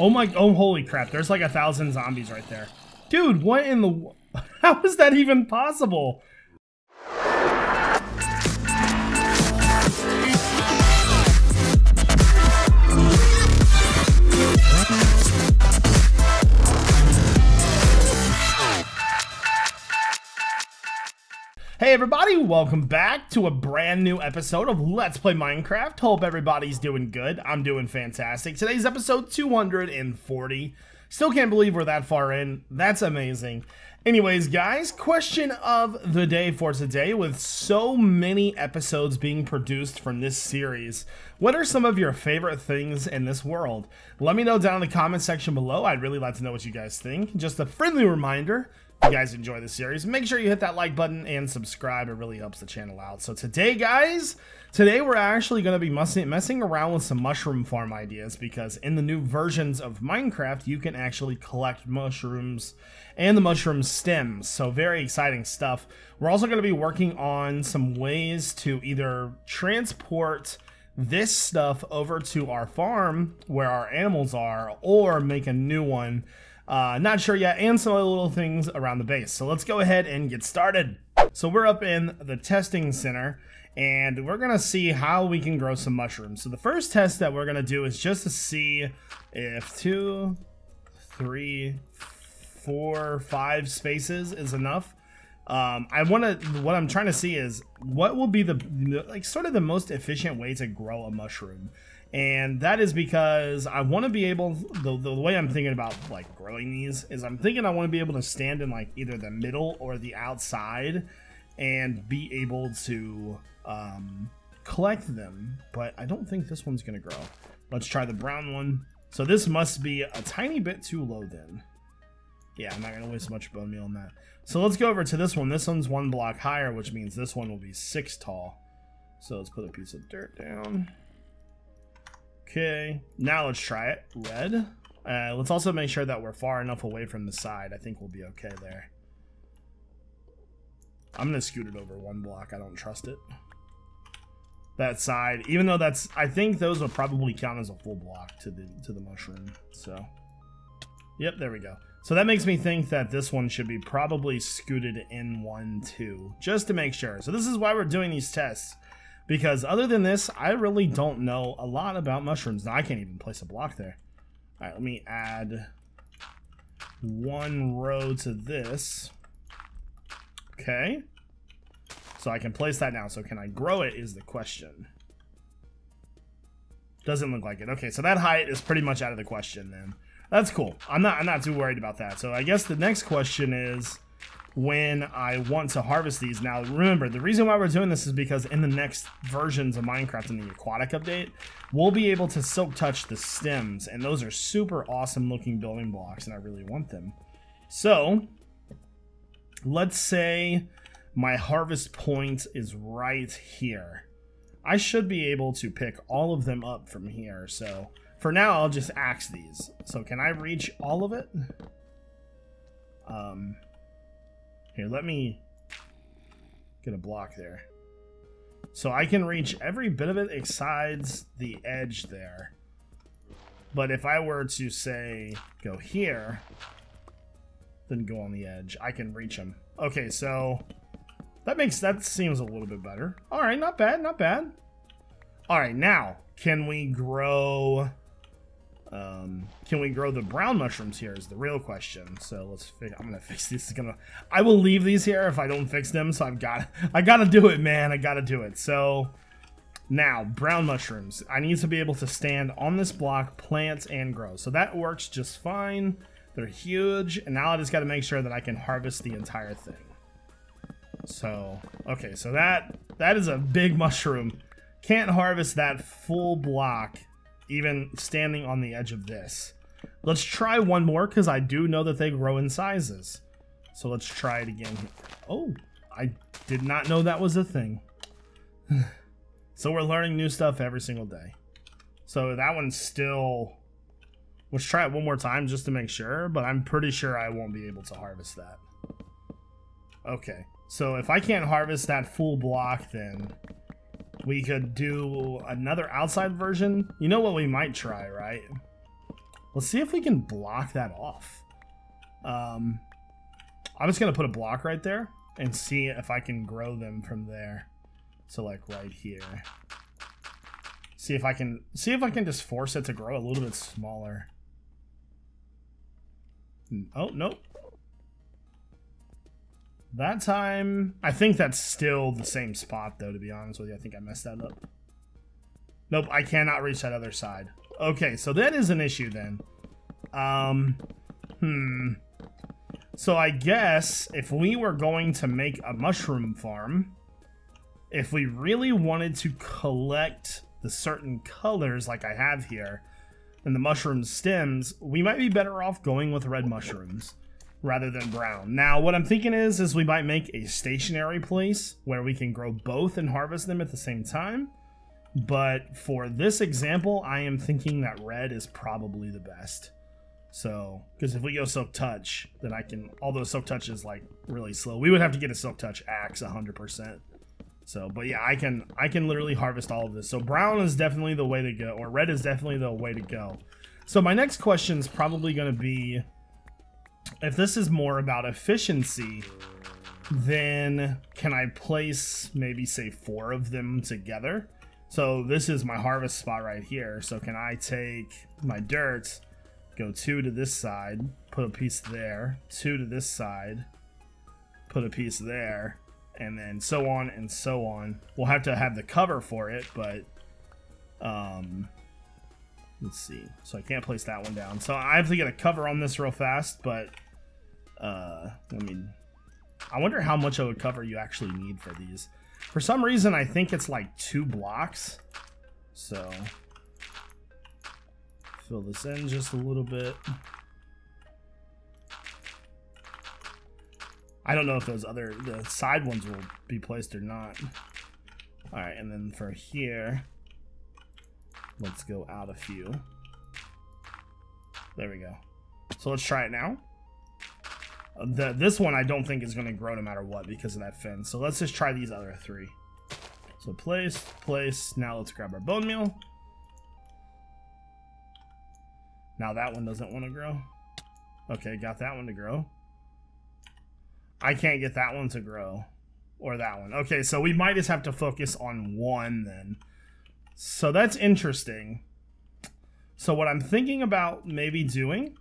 Oh my, oh holy crap, there's like 1,000 zombies right there. Dude, what in the, how is that even possible? Hey everybody, welcome back to a brand new episode of Let's Play Minecraft. Hope everybody's doing good. I'm doing fantastic. Today's episode 240. Still can't believe we're that far in. That's amazing. Anyways, guys, question of the day for today. With so many episodes being produced from this series, what are some of your favorite things in this world? Let me know down in the comment section below. I'd really like to know what you guys think. Just a friendly reminder, if you guys enjoy the series, make sure you hit that like button and subscribe. It really helps the channel out. So today, guys, we're actually going to be messing around with some mushroom farm ideas, because in the new versions of Minecraft, you can actually collect mushrooms and the mushroom stems. So very exciting stuff. We're also going to be working on some ways to either transport this stuff over to our farm where our animals are, or make a new one. Not sure yet, and some other little things around the base. So let's go ahead and get started. So we're up in the testing center, and we're gonna see how we can grow some mushrooms. So the first test that we're gonna do is just to see if 2, 3, 4, 5 spaces is enough. What I'm trying to see is what will be the sort of the most efficient way to grow a mushroom. And that is because I want to be able, the way I'm thinking about like growing these is I'm thinking I want to be able to stand in like either the middle or the outside and be able to collect them. But I don't think this one's going to grow. Let's try the brown one. So this must be a tiny bit too low then. Yeah, I'm not going to waste much bone meal on that. So let's go over to this one. This one's 1 block higher, which means this one will be 6 tall. So let's put a piece of dirt down. Okay, now let's try it. Red. Let's also make sure that we're far enough away from the side. I think we'll be okay there. I'm going to scoot it over 1 block. I don't trust it. That side, even though that's, I think those will probably count as a full block to the mushroom. So, yep, there we go. So that makes me think that this one should be probably scooted in 1 too, just to make sure. So this is why we're doing these tests. Because other than this, I really don't know a lot about mushrooms. Now, I can't even place a block there. All right, let me add 1 row to this. Okay. So I can place that now. So can I grow it is the question. Doesn't look like it. Okay, so that height is pretty much out of the question then. That's cool. I'm not too worried about that. So I guess the next question is when I want to harvest these. Now remember, the reason why we're doing this is because in the next versions of Minecraft in the aquatic update, we'll be able to silk touch the stems, and those are super awesome looking building blocks, and I really want them. So let's say my harvest point is right here. I should be able to pick all of them up from here. So for now, I'll just axe these. So can I reach all of it? Here, let me get a block there. So I can reach every bit of it besides the edge there. But if I were to, say, go here, then go on the edge, I can reach them. Okay, so that seems a little bit better. All right, not bad, not bad. All right, now, can we grow the brown mushrooms here is the real question. So I'm gonna fix these. I will leave these here if I don't fix them. So I gotta do it, man. I gotta do it. So now brown mushrooms. I need to be able to stand on this block, plant, and grow. So that works just fine. They're huge, and now I just got to make sure that I can harvest the entire thing. So okay, so that is a big mushroom. Can't harvest that full block even standing on the edge of this. Let's try one more, because I do know that they grow in sizes. So let's try it again. Oh, I did not know that was a thing. So we're learning new stuff every single day. So that one's still... Let's try it one more time just to make sure, but I'm pretty sure I won't be able to harvest that. Okay, so if I can't harvest that full block, then we could do another outside version. You know what we might try, right? Let's see if we can block that off. I'm just going to put a block right there and see if I can grow them from there. So like right here. See if I can just force it to grow a little bit smaller. Oh, nope. That time, I think that's still the same spot though, to be honest with you. I think I messed that up. Nope, I cannot reach that other side. Okay, so that is an issue then. So I guess if we were going to make a mushroom farm, if we really wanted to collect the certain colors like I have here and the mushroom stems, we might be better off going with red mushrooms rather than brown. Now, what I'm thinking is we might make a stationary place where we can grow both and harvest them at the same time. But for this example, I am thinking that red is probably the best. So, because if we go Silk Touch, then I can, although Silk Touch is like really slow, we would have to get a Silk Touch axe 100%. So, but yeah, I can literally harvest all of this. So brown is definitely the way to go, or red is definitely the way to go. So my next question is probably going to be, if this is more about efficiency, then can I place maybe say 4 of them together? So this is my harvest spot right here. So can I take my dirt, go 2 to this side, put a piece there, 2 to this side, put a piece there, and then so on and so on. We'll have to have the cover for it, but let's see. So I can't place that one down. So I have to get a cover on this real fast, but I wonder how much of a cover you actually need for these. For some reason, I think it's like 2 blocks. So fill this in just a little bit. I don't know if those the side ones will be placed or not. All right, and then for here, let's go out a few. There we go. So let's try it now. This one I don't think is going to grow no matter what because of that fence. So let's just try these other 3. So place. Now let's grab our bone meal. Now that one doesn't want to grow. Okay, got that one to grow. I can't get that one to grow. Or that one. Okay, so we might just have to focus on one then. So that's interesting. So what I'm thinking about maybe doing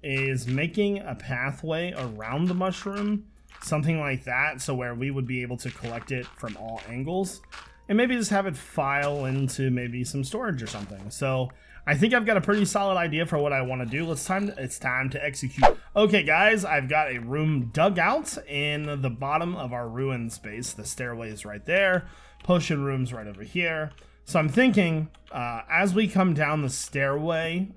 is making a pathway around the mushroom, something like that, so where we would be able to collect it from all angles, and maybe just have it file into maybe some storage or something. So I think I've got a pretty solid idea for what I want to do. It's time to execute. Okay guys, I've got a room dug out in the bottom of our ruin space. The stairway is right there, potion room's right over here. So I'm thinking, as we come down the stairway,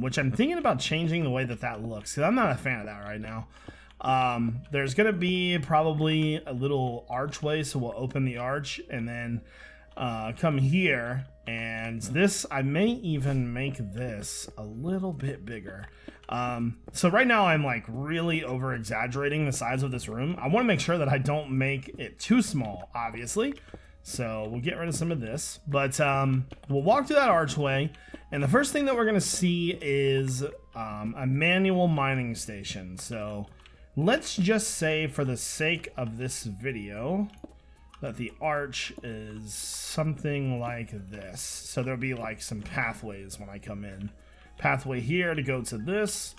which I'm thinking about changing the way that looks, because I'm not a fan of that right now. There's going to be probably a little archway, so we'll open the arch and then come here. And this, I may even make this a little bit bigger. So right now I'm like really over exaggerating the size of this room. I want to make sure that I don't make it too small, obviously. So we'll get rid of some of this, but we'll walk through that archway, and the first thing that we're going to see is a manual mining station. So let's just say, for the sake of this video, that the arch is something like this. So there'll be like some pathways when I come in. Pathway here to go to this.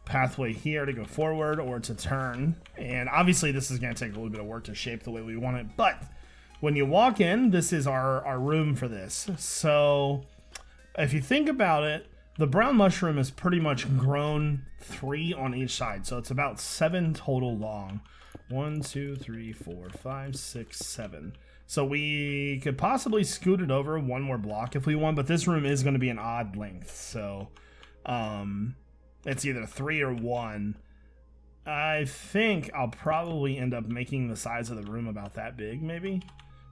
Pathway here to go forward or to turn. And obviously this is going to take a little bit of work to shape the way we want it, but when you walk in, this is our room for this. So if you think about it, the brown mushroom is pretty much grown 3 on each side. So it's about 7 total long. 1, 2, 3, 4, 5, 6, 7. So we could possibly scoot it over 1 more block if we want, but this room is going to be an odd length. So it's either 3 or 1. I think I'll probably end up making the size of the room about that big, maybe.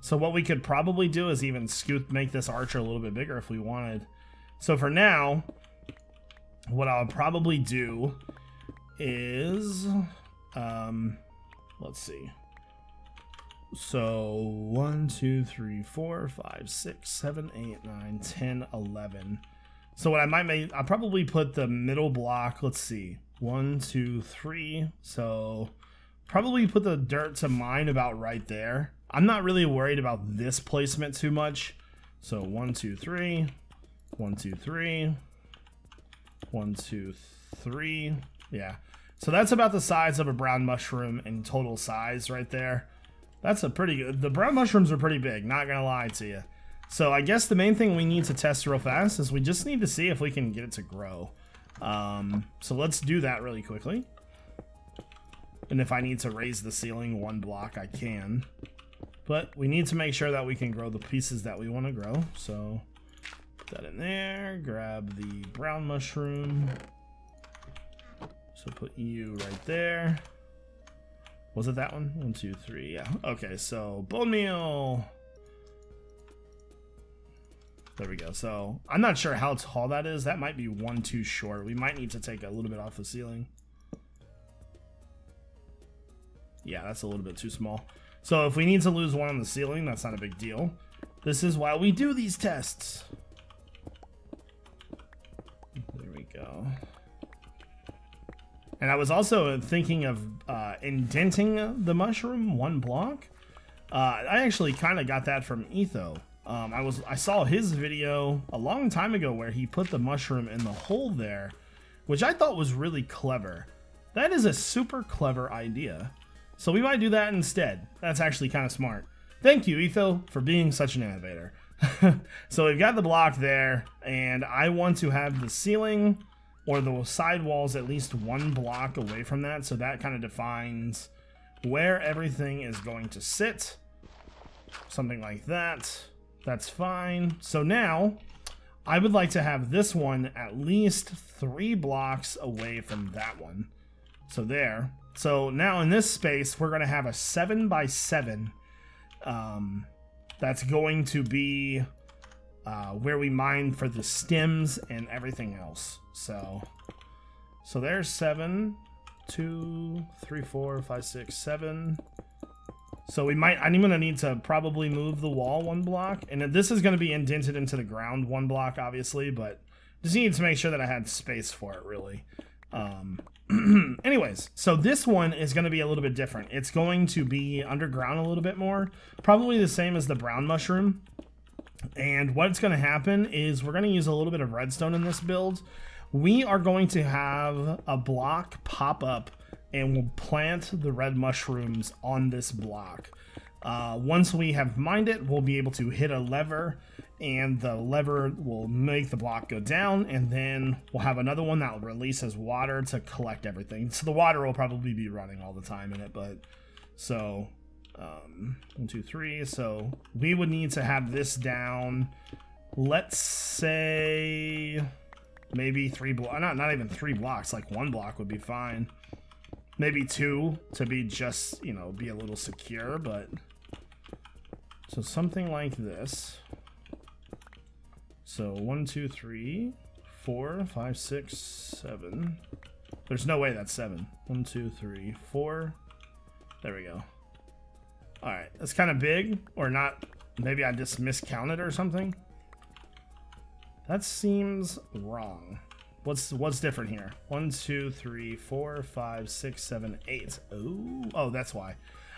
So what we could probably do is even make this archer a little bit bigger if we wanted. So for now, what I'll probably do is, let's see. So 1, 2, 3, 4, 5, 6, 7, 8, 9, 10, 11. So what I might make, I'll probably put the middle block, let's see, 1, 2, 3. So probably put the dirt to mine about right there. I'm not really worried about this placement too much. So 1, 2, 3, 1, 2, 3, 1, 2, 3. Yeah. So that's about the size of a brown mushroom in total size right there. That's a pretty good, the brown mushrooms are pretty big, not gonna lie to you. So I guess the main thing we need to test real fast is we just need to see if we can get it to grow. So let's do that really quickly. And if I need to raise the ceiling 1 block, I can. But we need to make sure that we can grow the pieces that we want to grow. So put that in there, grab the brown mushroom. So put you right there. Was it that one? 1, 2, 3, yeah. Okay, so bone meal. There we go. So I'm not sure how tall that is. That might be 1 too short. We might need to take a little bit off the ceiling. Yeah, that's a little bit too small. So if we need to lose 1 on the ceiling, that's not a big deal. This is why we do these tests. There we go. And I was also thinking of indenting the mushroom 1 block. I actually kind of got that from Etho. I saw his video a long time ago where he put the mushroom in the hole there, which I thought was really clever. That is a super clever idea. So we might do that instead. That's actually kind of smart. Thank you, Etho, for being such an innovator. So we've got the block there, and I want to have the ceiling or the side walls at least 1 block away from that, so that kind of defines where everything is going to sit. Something like that. That's fine. So now, I would like to have this one at least 3 blocks away from that one. So there. So now in this space, we're going to have a 7 by 7. That's going to be where we mine for the stems and everything else. So there's 7, 2, 3, 4, 5, 6, 7. So I'm going to need to probably move the wall 1 block. And this is going to be indented into the ground 1 block, obviously. But just needed to make sure that I had space for it, really. Anyways, so this one is going to be a little bit different. It's going to be underground a little bit more. Probably the same as the brown mushroom. And what's going to happen is we're going to use a little bit of redstone in this build. We are going to have a block pop up and we'll plant the red mushrooms on this block. Once we have mined it, we'll be able to hit a lever and the lever will make the block go down, and then we'll have another one that releases water to collect everything. So the water will probably be running all the time in it, but so 1, 2, 3. So we would need to have this down, let's say maybe 3 blocks, not even 3 blocks, like 1 block would be fine. Maybe 2 to be just, you know, be a little secure, but so something like this. So 1, 2, 3, 4, 5, 6, 7. There's no way that's 7. 1, 2, 3, 4. There we go. All right, that's kind of big, or not. Maybe I just miscounted or something. That seems wrong. What's different here? 1, 2, 3, 4, 5, 6, 7, 8. Ooh, oh, that's why.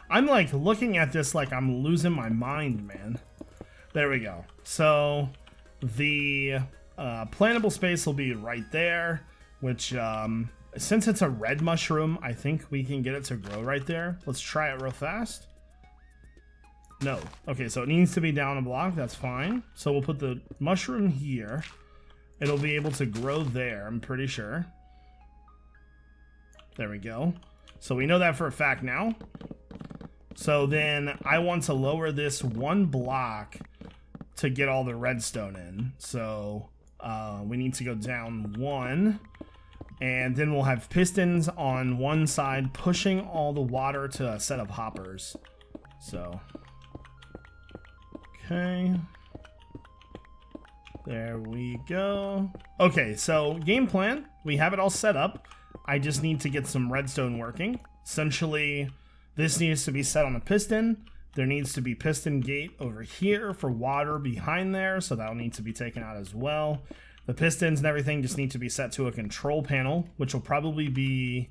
I'm like looking at this like I'm losing my mind, man. There we go. So the plantable space will be right there, which since it's a red mushroom, I think we can get it to grow right there. Let's try it real fast. No. Okay, so it needs to be down a block. That's fine. So we'll put the mushroom here. It'll be able to grow there, I'm pretty sure. There we go. So we know that for a fact now. So then I want to lower this 1 block to get all the redstone in. So we need to go down 1. And then we'll have pistons on one side pushing all the water to a set of hoppers. So, okay. There we go. Okay, so game plan. We have it all set up. I just need to get some redstone working. Essentially, this needs to be set on a piston. There needs to be piston gate over here for water behind there, so that'll need to be taken out as well. The pistons and everything just need to be set to a control panel, which will probably be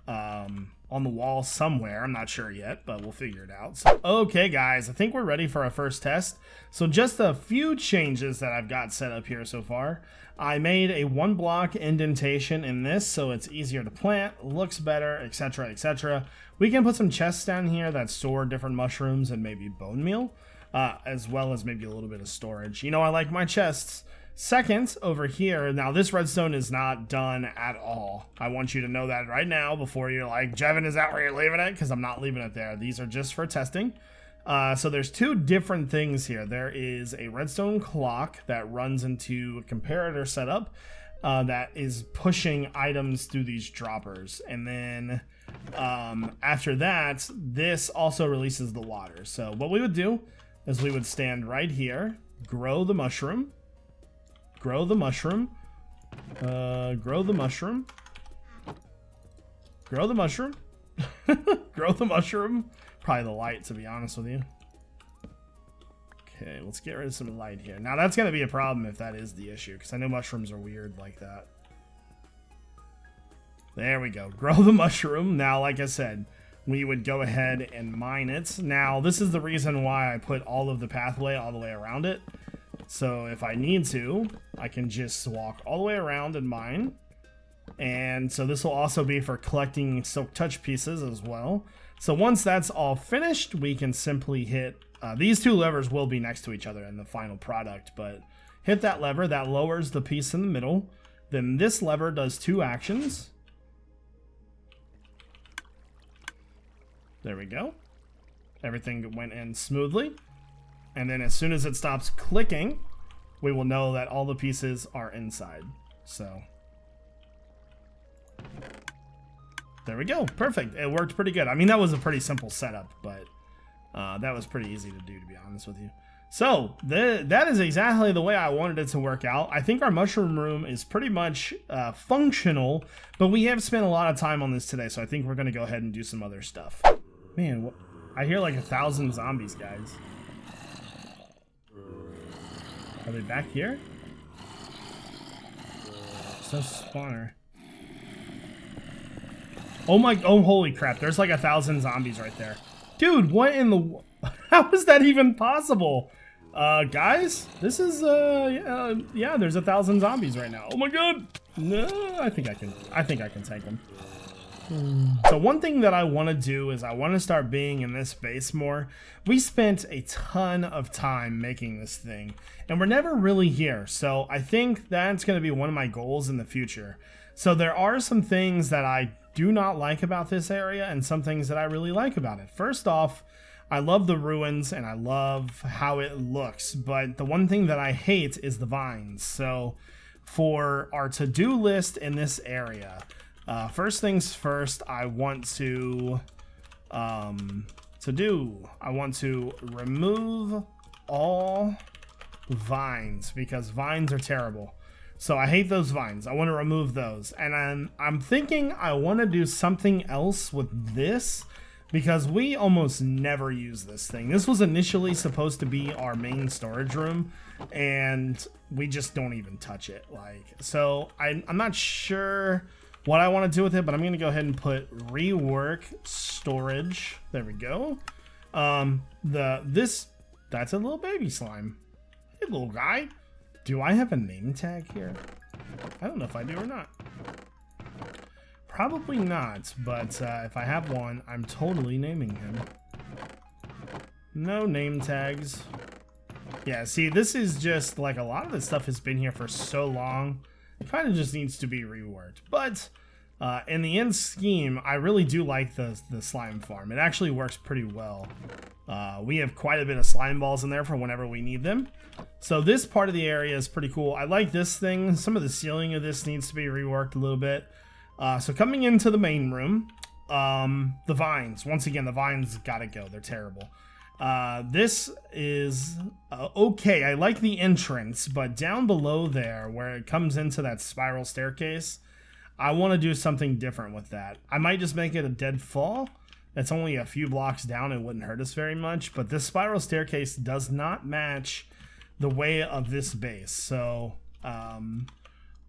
on the wall somewhere. I'm not sure yet, but we'll figure it out. So, okay, guys, I think we're ready for our first test. So just a few changes that I've got set up here so far. I made a 1 block indentation in this so it's easier to plant, looks better, etc., etc. We can put some chests down here that store different mushrooms and maybe bone meal, as well as maybe a little bit of storage. You know, I like my chests. Second, over here, now this redstone is not done at all. I want you to know that right now before you're like, Jevin, is that where you're leaving it? Because I'm not leaving it there. These are just for testing. So there's 2 different things here. There is a redstone clock that runs into a comparator setup that is pushing items through these droppers. And then after that, this also releases the water. So what we would do is we would stand right here, grow the mushroom, grow the mushroom, grow the mushroom, grow the mushroom, grow the mushroom. Probably the light, to be honest with you. Okay, let's get rid of some light here. Now that's going to be a problem if that is the issue, because I know mushrooms are weird like that. There we go. Grow the mushroom. Now, like I said, we would go ahead and mine it. Now, this is the reason why I put all of the pathway all the way around it. So if I need to, I can just walk all the way around and mine. And so this will also be for collecting silk touch pieces as well. So once that's all finished, we can simply hit, these 2 levers will be next to each other in the final product, but hit that lever, that lowers the piece in the middle. Then this lever does 2 actions. There we go. Everything went in smoothly. And then as soon as it stops clicking, we will know that all the pieces are inside. So there we go. Perfect. It worked pretty good. I mean, that was a pretty simple setup, but that was pretty easy to do, to be honest with you. So that is exactly the way I wanted it to work out. I think our mushroom room is pretty much functional, but we have spent a lot of time on this today, so I think we're going to go ahead and do some other stuff. Man, I hear like 1,000 zombies, guys. Are they back here? So spawner. Oh my, oh holy crap, there's like 1,000 zombies right there. Dude, what in the, how is that even possible? Guys, this is, yeah, there's 1,000 zombies right now. Oh my god. No, I think I can tank them. So one thing that I want to do is I want to start being in this base more. We spent a ton of time making this thing, and we're never really here. So I think that's going to be one of my goals in the future. So there are some things that I do not like about this area and some things that I really like about it. First off, I love the ruins and I love how it looks, but the one thing that I hate is the vines. So for our to-do list in this area, first things first, I want to remove all vines because vines are terrible. So I hate those vines. I want to remove those. And I'm thinking I want to do something else with this because we almost never use this thing. This was initially supposed to be our main storage room and we just don't even touch it. So I'm not sure what I want to do with it, but I'm going to go ahead and put rework storage. There we go. That's a little baby slime. Hey, little guy. Do I have a name tag here? I don't know if I do or not. Probably not, but if I have one, I'm totally naming him. No name tags. Yeah, see, this is just like a lot of this stuff has been here for so long. It kind of just needs to be reworked. But in the end scheme, I really do like the slime farm. It actually works pretty well. We have quite a bit of slime balls in there for whenever we need them. So this part of the area is pretty cool. I like this thing. Some of the ceiling of this needs to be reworked a little bit. So coming into the main room, the vines. Once again, the vines gotta go. They're terrible. This is okay. I like the entrance, but down below there, where it comes into that spiral staircase, I want to do something different with that. I might just make it a dead fall. It's only a few blocks down. It wouldn't hurt us very much, but this spiral staircase does not match the way of this base. So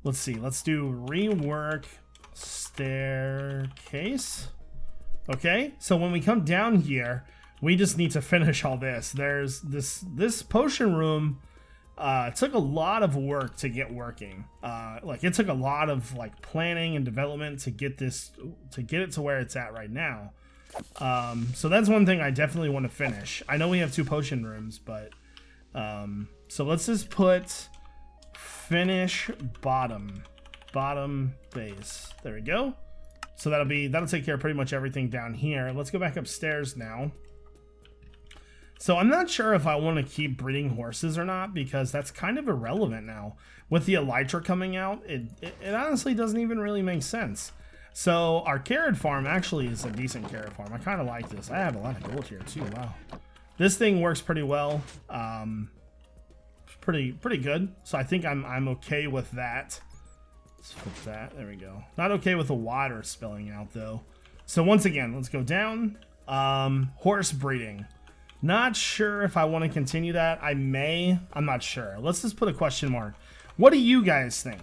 Let's see. Let's do rework staircase. Okay, so when we come down here, we just need to finish all this. There's this potion room. It took a lot of work to get working. Like it took a lot of like planning and development to get this, to get it to where it's at right now. So that's one thing I definitely want to finish. I know we have 2 potion rooms, but so let's just put finish bottom base. There we go. So that'll take care of pretty much everything down here. Let's go back upstairs now. So I'm not sure if I want to keep breeding horses or not, because that's kind of irrelevant now. With the elytra coming out, it honestly doesn't even really make sense. So our carrot farm actually is a decent carrot farm. I kind of like this. I have a lot of gold here too. Wow. This thing works pretty well. Pretty good. So I think I'm okay with that. Let's put that. There we go. Not okay with the water spilling out though. So once again, let's go down. Horse breeding. Not sure if I want to continue that. I may. I'm not sure. Let's just put a question mark. What do you guys think?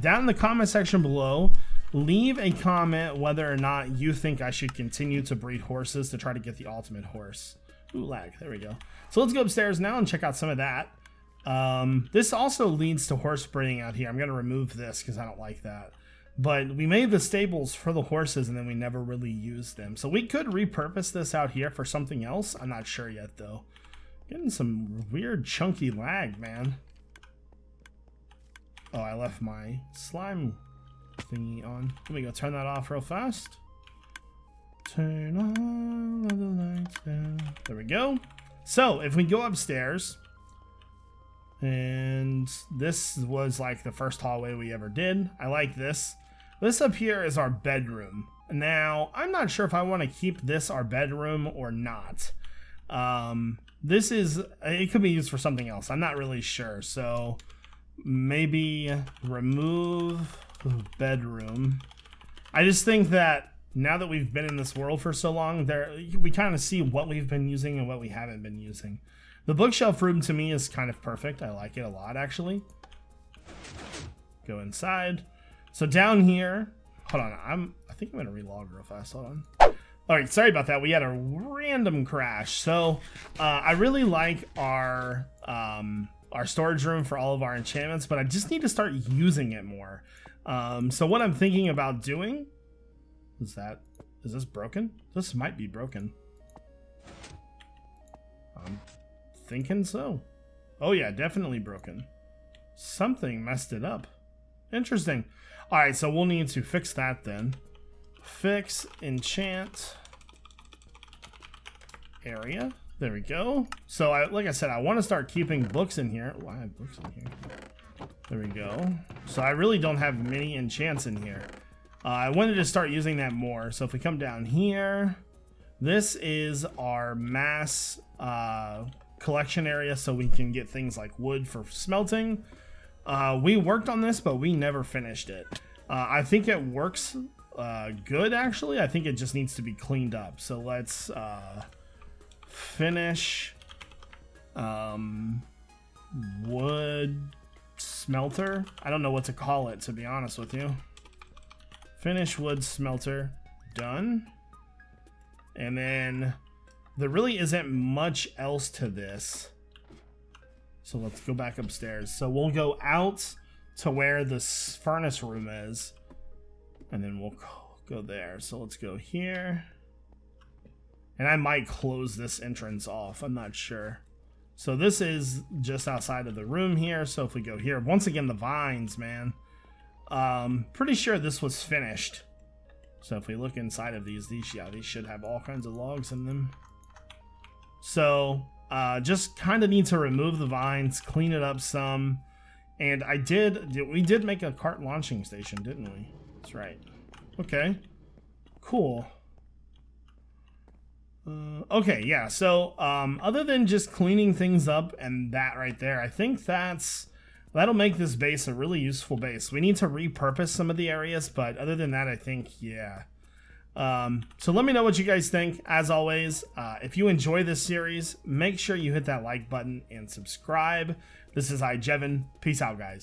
Down in the comment section below, leave a comment whether or not you think I should continue to breed horses to try to get the ultimate horse. Ooh, lag. There we go. So let's go upstairs now and check out some of that. This also leads to horse breeding out here. I'm going to remove this because I don't like that. But we made the stables for the horses and then we never really used them. So we could repurpose this out here for something else. I'm not sure yet though. Getting some weird chunky lag, man. Oh, I left my slime thingy on. Let me go turn that off real fast. Turn all of the lights down. There we go. So if we go upstairs, and this was like the first hallway we ever did. I like this. This up here is our bedroom. Now, I'm not sure if I want to keep this our bedroom or not. It could be used for something else. I'm not really sure. So maybe remove bedroom. I just think that now that we've been in this world for so long, we kind of see what we've been using and what we haven't been using. The bookshelf room to me is kind of perfect. I like it a lot, actually. Go inside. So down here, hold on. I think I'm gonna relog real fast. Hold on. All right, sorry about that. We had a random crash. So I really like our storage room for all of our enchantments, but I just need to start using it more. So what I'm thinking about doing is this broken? This might be broken. Thinking so. Oh yeah, definitely broken. Something messed it up. Interesting. All right, so we'll need to fix that then. Fix enchant area. There we go. So like I said, I want to start keeping books in here. Oh, I have books in here. There we go. So I really don't have many enchants in here. I wanted to start using that more. So if we come down here, this is our mass collection area, so we can get things like wood for smelting. We worked on this, but we never finished it. I think it works good, actually. I think it just needs to be cleaned up. So let's finish wood smelter. I don't know what to call it, to be honest with you. Finish wood smelter. Done. And then there really isn't much else to this. So let's go back upstairs. So we'll go out to where this furnace room is. And then we'll go there. So let's go here. And I might close this entrance off. I'm not sure. So this is just outside of the room here. So if we go here, once again, the vines, man. Pretty sure this was finished. So if we look inside of these should have all kinds of logs in them. So just kind of need to remove the vines, clean it up some. And we did make a cart launching station, didn't we? That's right. Okay, cool. Okay, yeah, so other than just cleaning things up and that right there, I think that'll make this base a really useful base. We need to repurpose some of the areas, but other than that, I think, yeah. So let me know what you guys think. As always, if you enjoy this series, make sure you hit that like button and subscribe. This is iJevin. Peace out, guys.